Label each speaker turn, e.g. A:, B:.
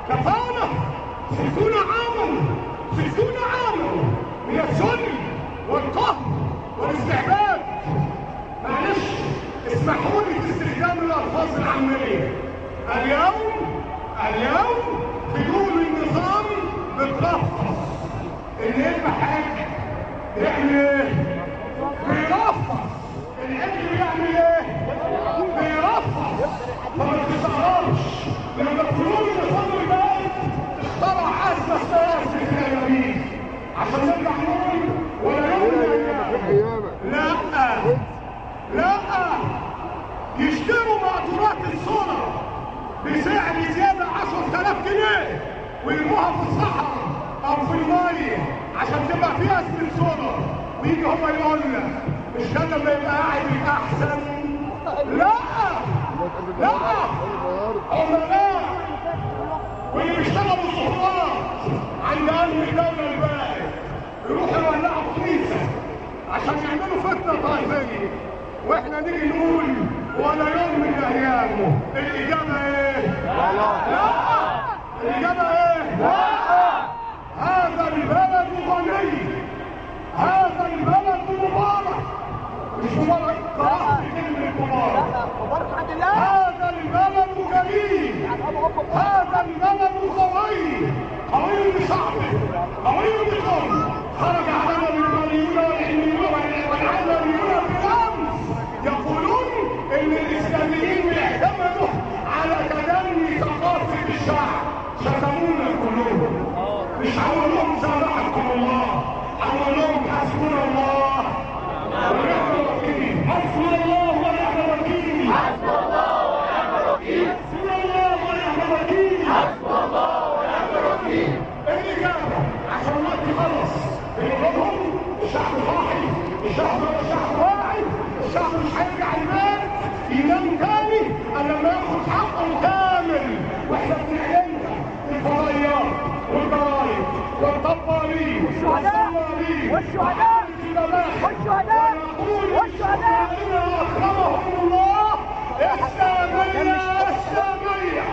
A: كفانا 60 عاما من الذل والقهر والاستعباد. معلش اسمحوا لي في استخدام الالفاظ العاميه. اليوم بدون النظام بترفض ان يذبح حاجه يعمل ايه؟ بيرفض. العجل بيعمل ايه؟ بيرفض. فما تستغربش لما الفنون النظام البلد اخترع ازمه اسمها ازمه اليمين عشان نرجع نقول ولا يوم من الايام لا يشتروا مقطورات السولر بسعر زياده 10,000 جنيه ويرموها في الصحراء او في الميه عشان تبقى فيها اسم سولر، ويجي هم يقول لك مش كان لما يبقى قاعد احسن؟ لا عملاء واللي بيشتغلوا السلطات عند امن الدوله الباقي يروحوا يولعوا كنيسه عشان يعملوا فتنه طائفيه، واحنا نيجي نقول ولا يوم من ايامه. الاجابه ايه؟ لا الاجابه ايه؟ لا. هذا البلد غني، هذا البلد مبارك، مش مبارك قرأت كلمة مبارك. هذا البلد جميل، هذا البلد قوي بشعبه، قوي بقومه. خرج علينا المليون والعلميون بالامس يقولون ان الاسلاميين بيعتمدوا على تدني ثقافه الشعب. شتمونا كلهم. مش هقول لهم سامحكم الله، هقول لهم حسبنا الله ونعم الوكيل. حسبنا الله ونعم الوكيل. حسبنا الله ونعم الوكيل. حسبنا الله ونعم الوكيل. حسبنا الله ونعم الوكيل. الإجابة عشان الوقت يخلص. بنقولهم الشعب صاحي، الشعب واعي، الشعب مش هيرجع البيت ينام تاني الا لما ياخد حقه كامل. واحنا بنعلنها الفضائيات والجرايد والطبالين والشهداء ونقول للشهداء اكرمهم الله. اسلاميه اسلاميه.